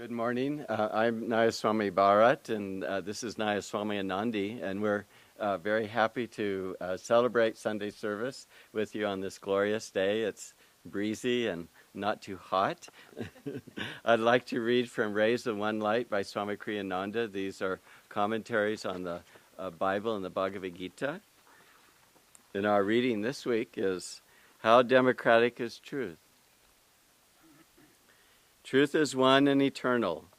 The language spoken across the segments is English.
Good morning. I'm Nayaswami Bharat, and this is Nayaswami Anandi, and we're very happy to celebrate Sunday service with you on this glorious day. It's breezy and not too hot. I'd like to read from Rays of One Light by Swami Kriyananda. These are commentaries on the Bible and the Bhagavad Gita. And our reading this week is, How Democratic is Truth? Truth is one and eternal.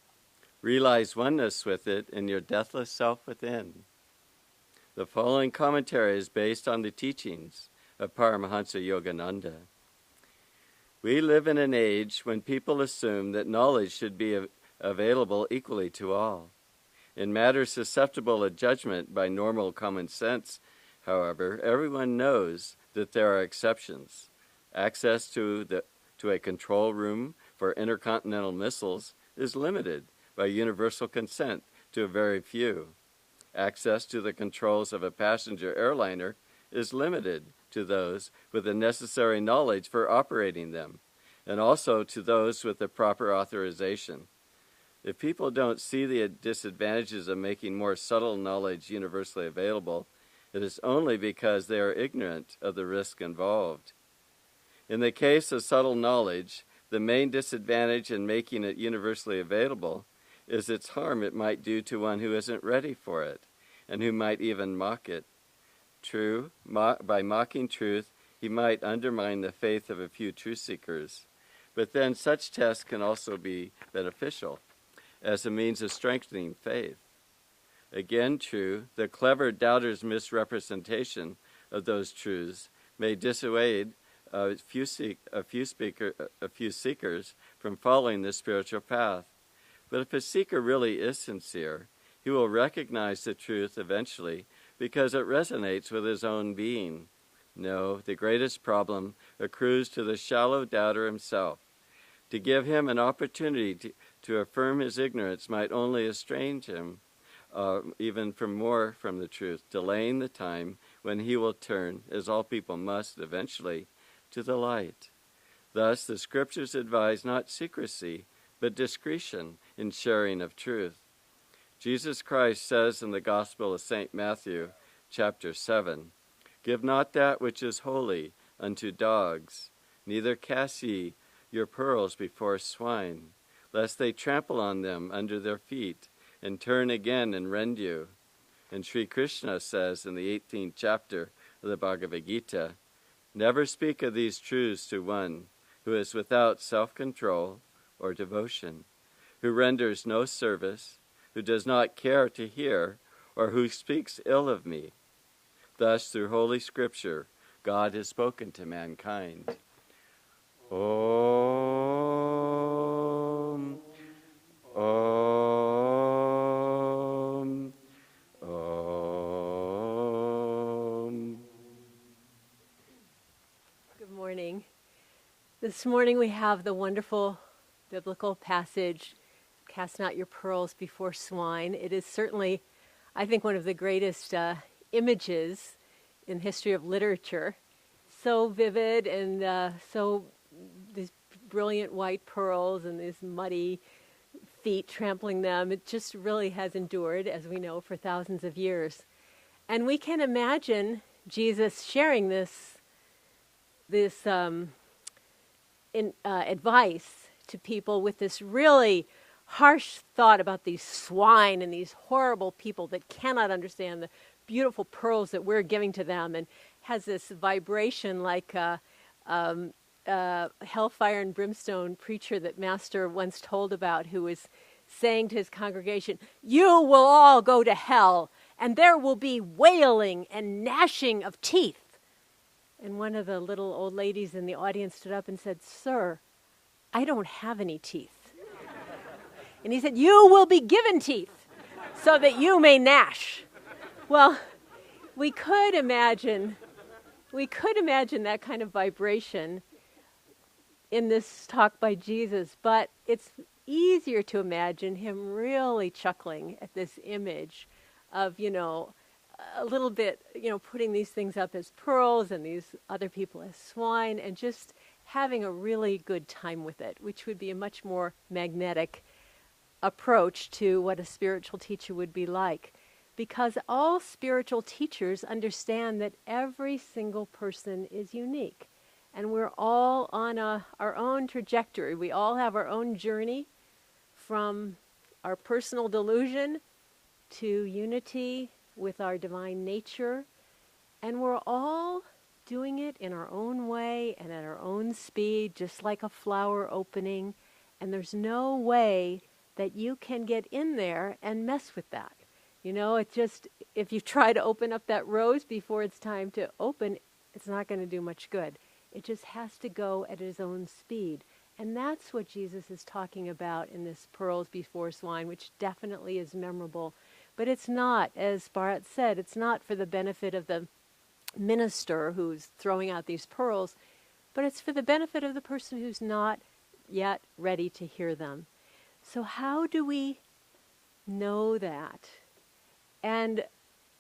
Realize oneness with it in your deathless self within. The following commentary is based on the teachings of Paramahansa Yogananda. We live in an age when people assume that knowledge should be available equally to all. In matters susceptible of judgment by normal common sense, however, everyone knows that there are exceptions. Access to a control room for intercontinental missiles is limited by universal consent to a very few. Access to the controls of a passenger airliner is limited to those with the necessary knowledge for operating them, and also to those with the proper authorization. If people don't see the disadvantages of making more subtle knowledge universally available, it is only because they are ignorant of the risk involved. In the case of subtle knowledge, the main disadvantage in making it universally available is its harm it might do to one who isn't ready for it, and who might even mock it. True, by mocking truth, he might undermine the faith of a few truth seekers. But then such tests can also be beneficial as a means of strengthening faith. Again, true, the clever doubter's misrepresentation of those truths may dissuade a few seekers from following the spiritual path. But if a seeker really is sincere, he will recognize the truth eventually because it resonates with his own being. No, the greatest problem accrues to the shallow doubter himself. To give him an opportunity to affirm his ignorance might only estrange him even more from the truth, delaying the time when he will turn, as all people must eventually, to the light. Thus, the scriptures advise not secrecy, but discretion in sharing of truth. Jesus Christ says in the Gospel of St. Matthew, chapter 7, Give not that which is holy unto dogs, neither cast ye your pearls before swine, lest they trample on them under their feet, and turn again and rend you. And Sri Krishna says in the 18th chapter of the Bhagavad Gita, Never speak of these truths to one who is without self-control or devotion, who renders no service, who does not care to hear, or who speaks ill of me. Thus, through Holy Scripture, God has spoken to mankind. Om, Om, Om. Good morning. This morning we have the wonderful biblical passage, Cast not your pearls before swine. It is certainly, I think, one of the greatest images in the history of literature. So vivid and so these brilliant white pearls and these muddy feet trampling them. It just really has endured, as we know, for thousands of years. And we can imagine Jesus sharing this advice to people with this really harsh thought about these swine and these horrible people that cannot understand the beautiful pearls that we're giving to them, and has this vibration like a hellfire and brimstone preacher that Master once told about, who was saying to his congregation, "You will all go to hell, and there will be wailing and gnashing of teeth." And one of the little old ladies in the audience stood up and said, "Sir, I don't have any teeth." And he said, "You will be given teeth so that you may gnash." Well, we could imagine that kind of vibration in this talk by Jesus, but it's easier to imagine him really chuckling at this image of, a little bit, putting these things up as pearls and these other people as swine, and just having a really good time with it, which would be a much more magnetic approach to what a spiritual teacher would be like. Because all spiritual teachers understand that every single person is unique. And we're all on our own trajectory. We all have our own journey from our personal delusion to unity with our divine nature. And we're all doing it in our own way and at our own speed, just like a flower opening. And there's no way that you can get in there and mess with that. You know, it just, if you try to open up that rose before it's time to open, it's not going to do much good. It just has to go at its own speed. And that's what Jesus is talking about in this Pearls Before Swine, which definitely is memorable. But it's not, as Bharat said, it's not for the benefit of the minister who's throwing out these pearls, but it's for the benefit of the person who's not yet ready to hear them. So how do we know that? And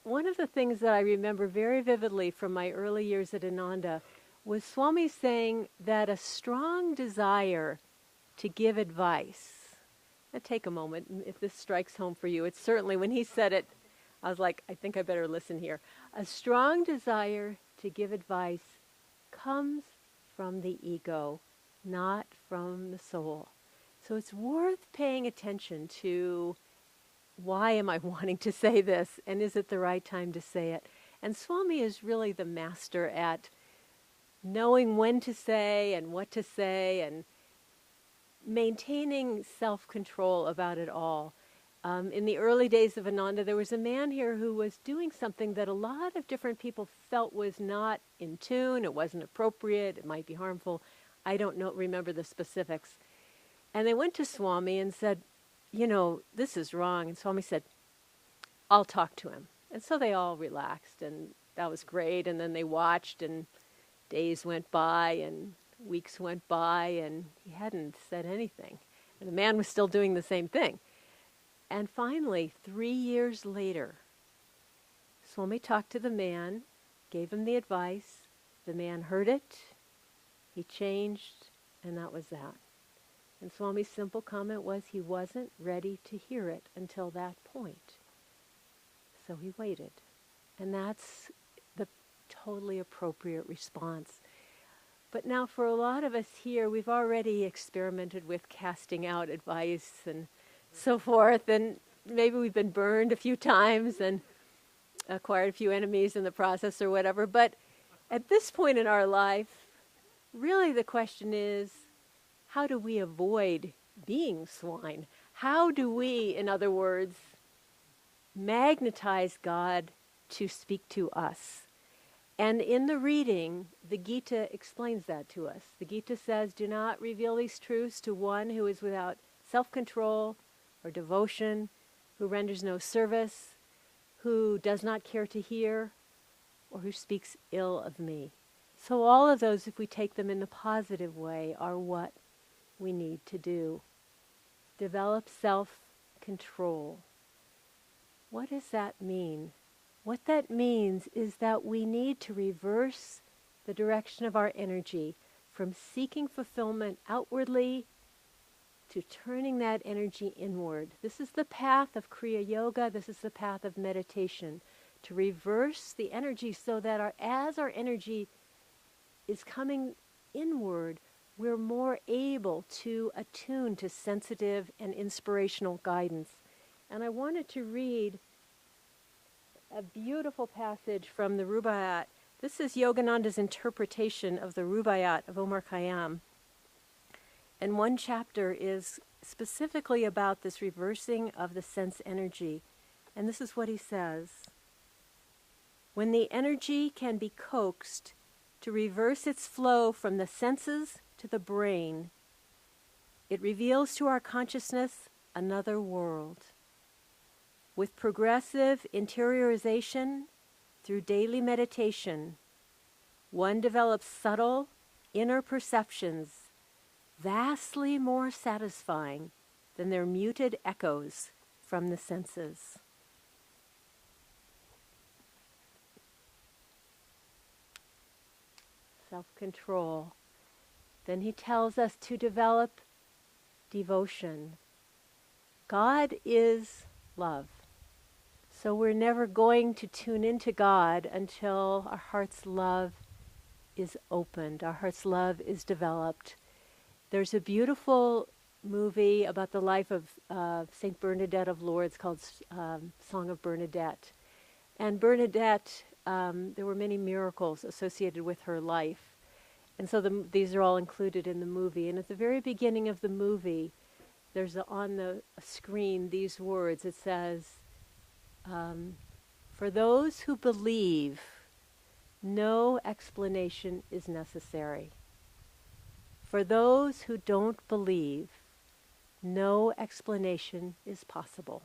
one of the things that I remember very vividly from my early years at Ananda was Swami saying that a strong desire to give advice. Now take a moment, if this strikes home for you. It's certainly, when he said it, I was like, I think I better listen here. A strong desire to give advice comes from the ego, not from the soul. So it's worth paying attention to, why am I wanting to say this, and is it the right time to say it? And Swami is really the master at knowing when to say and what to say and maintaining self-control about it all. In the early days of Ananda, there was a man here who was doing something that a lot of different people felt was not in tune, it wasn't appropriate, it might be harmful. I don't remember the specifics. And they went to Swami and said, you know, this is wrong. And Swami said, I'll talk to him. And so they all relaxed, and that was great. And then they watched, and days went by, and weeks went by, and he hadn't said anything. And the man was still doing the same thing. And finally, 3 years later, Swami talked to the man, gave him the advice. The man heard it, he changed, and that was that. And Swami's simple comment was he wasn't ready to hear it until that point. So he waited. And that's the totally appropriate response. But now for a lot of us here, we've already experimented with casting out advice and so forth, and maybe we've been burned a few times and acquired a few enemies in the process or whatever. But at this point in our life, really the question is, how do we avoid being swine? How do we, in other words, magnetize God to speak to us? And in the reading, the Gita explains that to us. The Gita says, do not reveal these truths to one who is without self-control or devotion, who renders no service, who does not care to hear, or who speaks ill of me. So all of those, if we take them in the positive way, are what we need to do. Develop self-control. What does that mean? What that means is that we need to reverse the direction of our energy from seeking fulfillment outwardly to turning that energy inward. This is the path of Kriya Yoga. This is the path of meditation. To reverse the energy so that as our energy is coming inward, we're more able to attune to sensitive and inspirational guidance. And I wanted to read a beautiful passage from the Rubaiyat. This is Yogananda's interpretation of the Rubaiyat of Omar Khayyam. And one chapter is specifically about this reversing of the sense energy. And this is what he says. When the energy can be coaxed to reverse its flow from the senses to the brain, it reveals to our consciousness another world. With progressive interiorization through daily meditation, one develops subtle inner perceptions vastly more satisfying than their muted echoes from the senses. Self-control. Then he tells us to develop devotion. God is love. So we're never going to tune into God until our heart's love is opened, our heart's love is developed. There's a beautiful movie about the life of Saint Bernadette of Lourdes called Song of Bernadette. And Bernadette, there were many miracles associated with her life. And so these are all included in the movie. And at the very beginning of the movie, there's on the screen these words. It says, for those who believe, no explanation is necessary. For those who don't believe, no explanation is possible.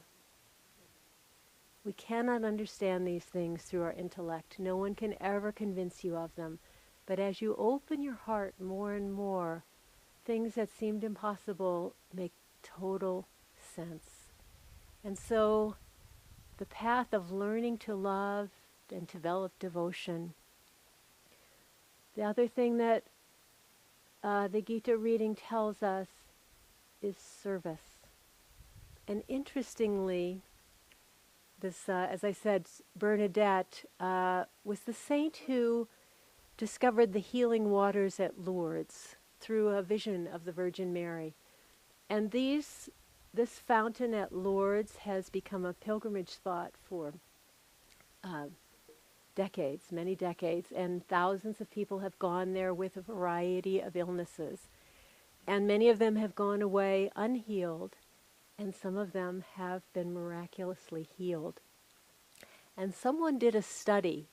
We cannot understand these things through our intellect. No one can ever convince you of them. But as you open your heart more and more, things that seemed impossible make total sense. And so the path of learning to love and develop devotion. The other thing that the Gita reading tells us is service. And interestingly, this, as I said, Bernadette was the saint who discovered the healing waters at Lourdes through a vision of the Virgin Mary. And this fountain at Lourdes has become a pilgrimage spot for decades, many decades, and thousands of people have gone there with a variety of illnesses. And many of them have gone away unhealed, and some of them have been miraculously healed. And someone did a study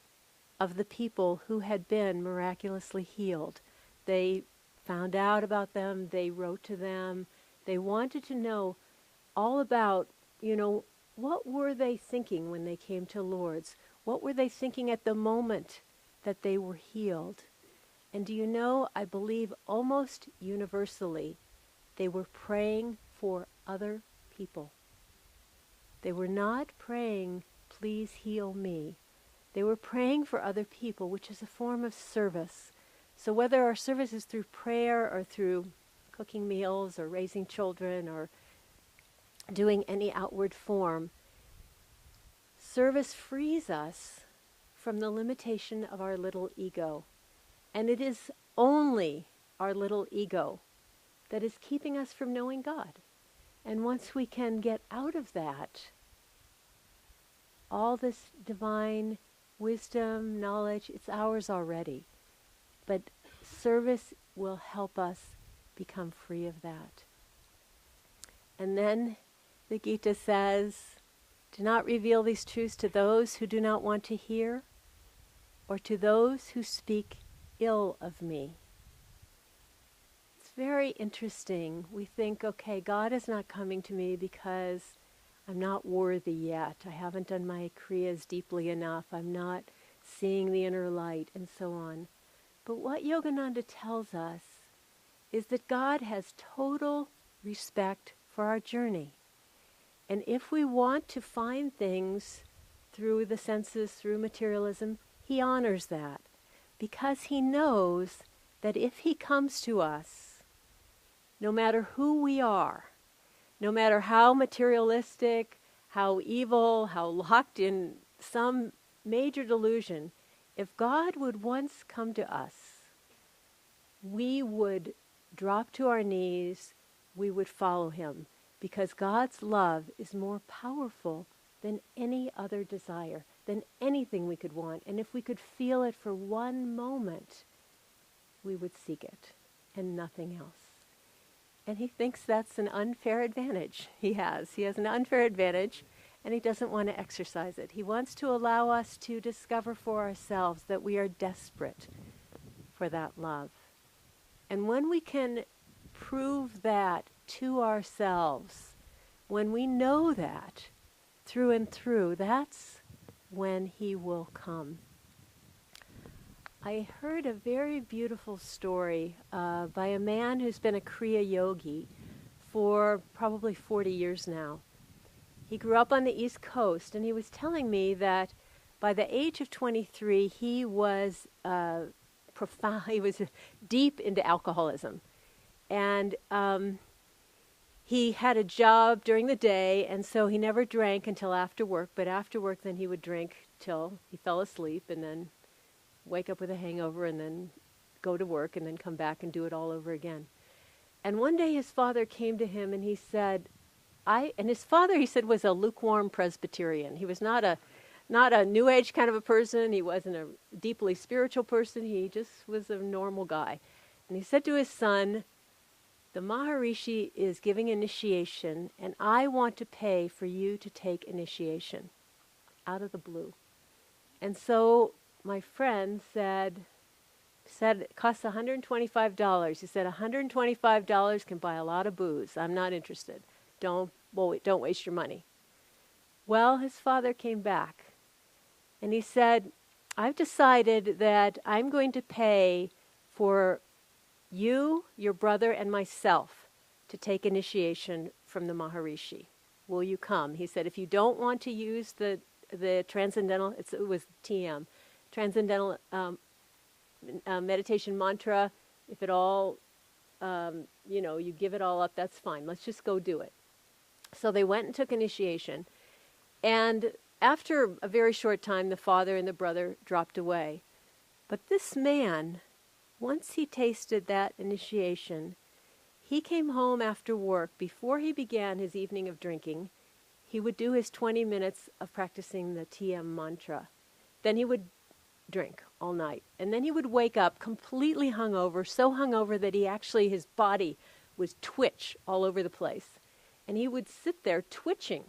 of the people who had been miraculously healed. They found out about them, they wrote to them, they wanted to know all about, what were they thinking when they came to Lourdes? What were they thinking at the moment that they were healed? And do you know, I believe almost universally, they were praying for other people. They were not praying, please heal me. They were praying for other people, which is a form of service. So whether our service is through prayer or through cooking meals or raising children or doing any outward form, service frees us from the limitation of our little ego. And it is only our little ego that is keeping us from knowing God. And once we can get out of that, all this divine wisdom, knowledge, it's ours already. But service will help us become free of that. And then the Gita says, do not reveal these truths to those who do not want to hear, or to those who speak ill of me. It's very interesting. We think, okay, God is not coming to me because I'm not worthy yet. I haven't done my kriyas deeply enough. I'm not seeing the inner light, and so on. But what Yogananda tells us is that God has total respect for our journey. And if we want to find things through the senses, through materialism, he honors that. Because he knows that if he comes to us, no matter who we are, no matter how materialistic, how evil, how locked in some major delusion, if God would once come to us, we would drop to our knees, we would follow him, because God's love is more powerful than any other desire, than anything we could want. And if we could feel it for one moment, we would seek it and nothing else. And he thinks that's an unfair advantage he has. He has an unfair advantage, and he doesn't want to exercise it. He wants to allow us to discover for ourselves that we are desperate for that love. And when we can prove that to ourselves, when we know that through and through, that's when he will come. I heard a very beautiful story by a man who's been a Kriya yogi for probably 40 years now. He grew up on the East Coast, and he was telling me that by the age of 23, he was he was deep into alcoholism. And he had a job during the day, and so he never drank until after work. But after work, then he would drink till he fell asleep, and then wake up with a hangover, and then go to work, and then come back and do it all over again. And one day his father came to him, and he said, and his father, he said, was a lukewarm Presbyterian. He was not a New Age kind of a person. He wasn't a deeply spiritual person. He just was a normal guy. And he said to his son, the Maharishi is giving initiation, and I want to pay for you to take initiation, out of the blue. And so my friend said it costs $125. He said, $125 can buy a lot of booze. I'm not interested. Don't waste your money. Well, his father came back, and he said, I've decided that I'm going to pay for you, your brother, and myself to take initiation from the Maharishi. Will you come? He said, if you don't want to use the transcendental, it was TM, transcendental meditation mantra, if it all, you give it all up, that's fine. Let's just go do it. So they went and took initiation. And after a very short time, the father and the brother dropped away. But this man, once he tasted that initiation, he came home after work. Before he began his evening of drinking, he would do his 20 minutes of practicing the TM mantra. Then he would drink all night. And then he would wake up completely hungover, so hungover that his body would twitch all over the place. And he would sit there twitching,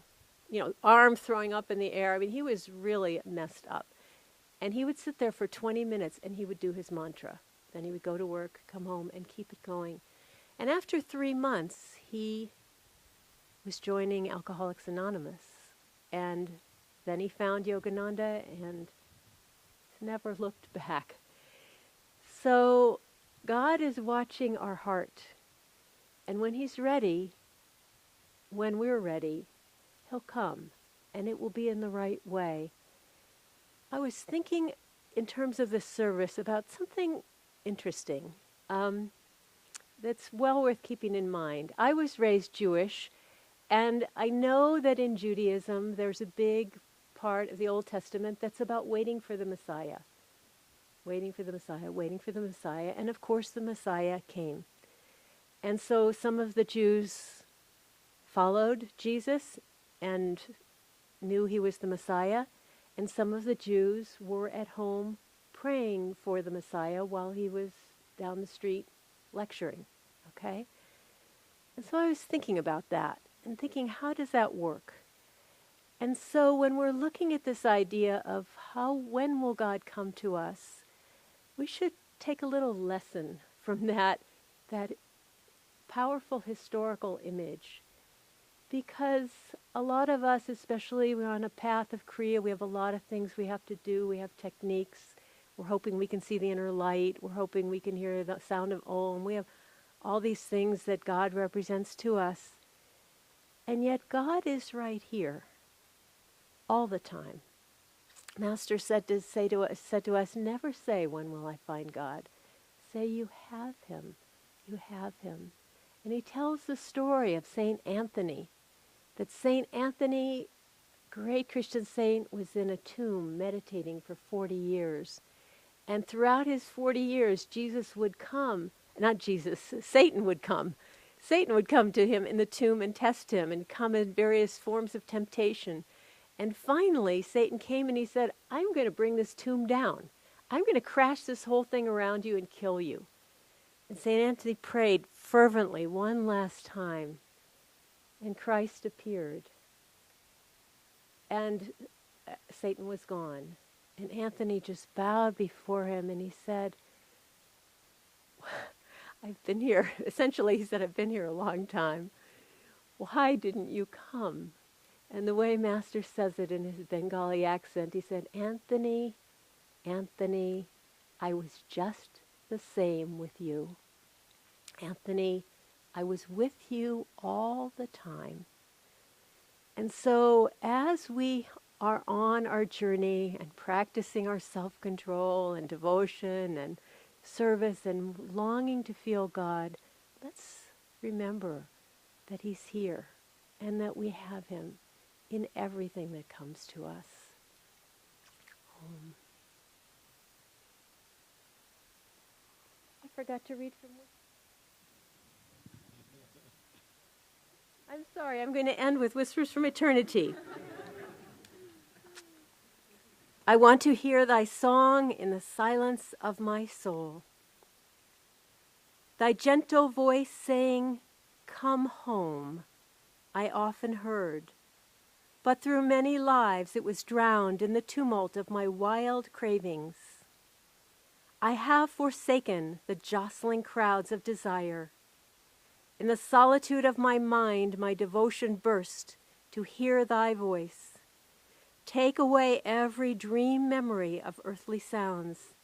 arm throwing up in the air. I mean, he was really messed up. And he would sit there for 20 minutes and he would do his mantra. Then he would go to work, come home, and keep it going. And after 3 months, he was joining Alcoholics Anonymous. And then he found Yogananda and never looked back. So God is watching our heart. And when he's ready, when we're ready, he'll come. And it will be in the right way. I was thinking in terms of this service about something interesting that's well worth keeping in mind. I was raised Jewish, and I know that in Judaism there's a big part of the Old Testament that's about waiting for the Messiah. Waiting for the Messiah, waiting for the Messiah. And of course the Messiah came. And so some of the Jews followed Jesus and knew he was the Messiah. And some of the Jews were at home praying for the Messiah while he was down the street lecturing. Okay? And so I was thinking about that and thinking, how does that work? And so when we're looking at this idea of when will God come to us, we should take a little lesson from that powerful historical image. Because a lot of us, especially we're on a path of Kriya, we have a lot of things we have to do, we have techniques, we're hoping we can see the inner light, we're hoping we can hear the sound of Om, we have all these things that God represents to us. And yet God is right here, all the time. Master said to us, never say, when will I find God? Say, you have him. You have him. And he tells the story of Saint Anthony, that Saint Anthony, great Christian saint, was in a tomb meditating for 40 years. And throughout his 40 years, Satan would come. Satan would come to him in the tomb and test him and come in various forms of temptation. And finally, Satan came and he said, I'm going to bring this tomb down. I'm going to crash this whole thing around you and kill you. And St. Anthony prayed fervently one last time. And Christ appeared. And Satan was gone. And Anthony just bowed before him and he said, I've been here. Essentially, he said, I've been here a long time. Why didn't you come? And the way Master says it in his Bengali accent, he said, Anthony, Anthony, I was just the same with you. Anthony, I was with you all the time. And so as we are on our journey and practicing our self-control and devotion and service and longing to feel God, let's remember that he's here and that we have him in everything that comes to us. I forgot to read from this. I'm sorry, I'm going to end with Whispers from Eternity. I want to hear thy song in the silence of my soul. Thy gentle voice saying, "Come home," I often heard, but through many lives it was drowned in the tumult of my wild cravings. I have forsaken the jostling crowds of desire. In the solitude of my mind, my devotion burst to hear thy voice. Take away every dream memory of earthly sounds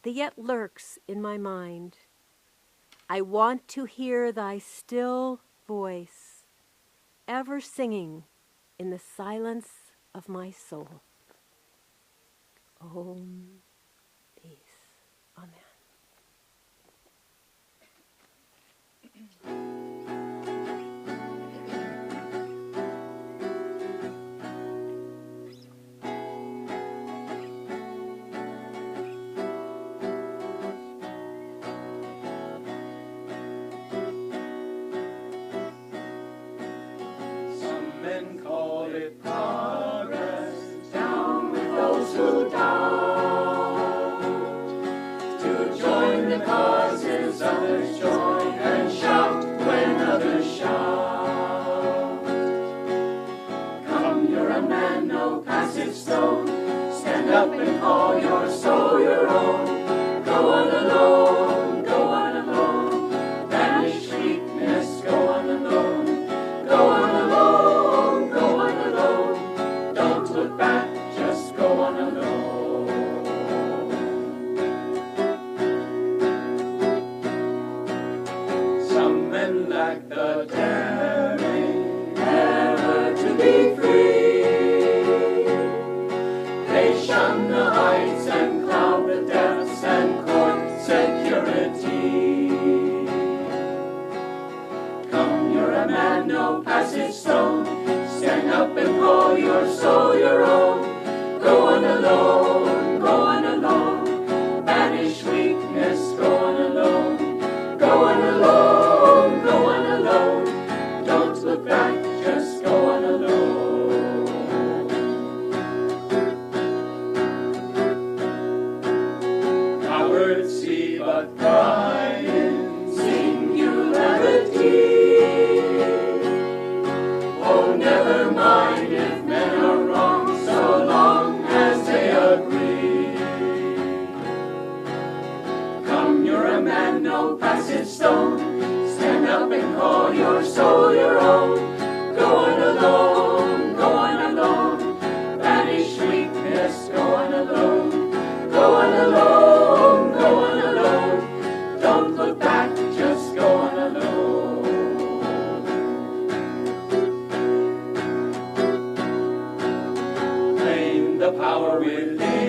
that yet lurks in my mind. I want to hear thy still voice, ever singing in the silence of my soul. Om. Peace. Amen. The power within.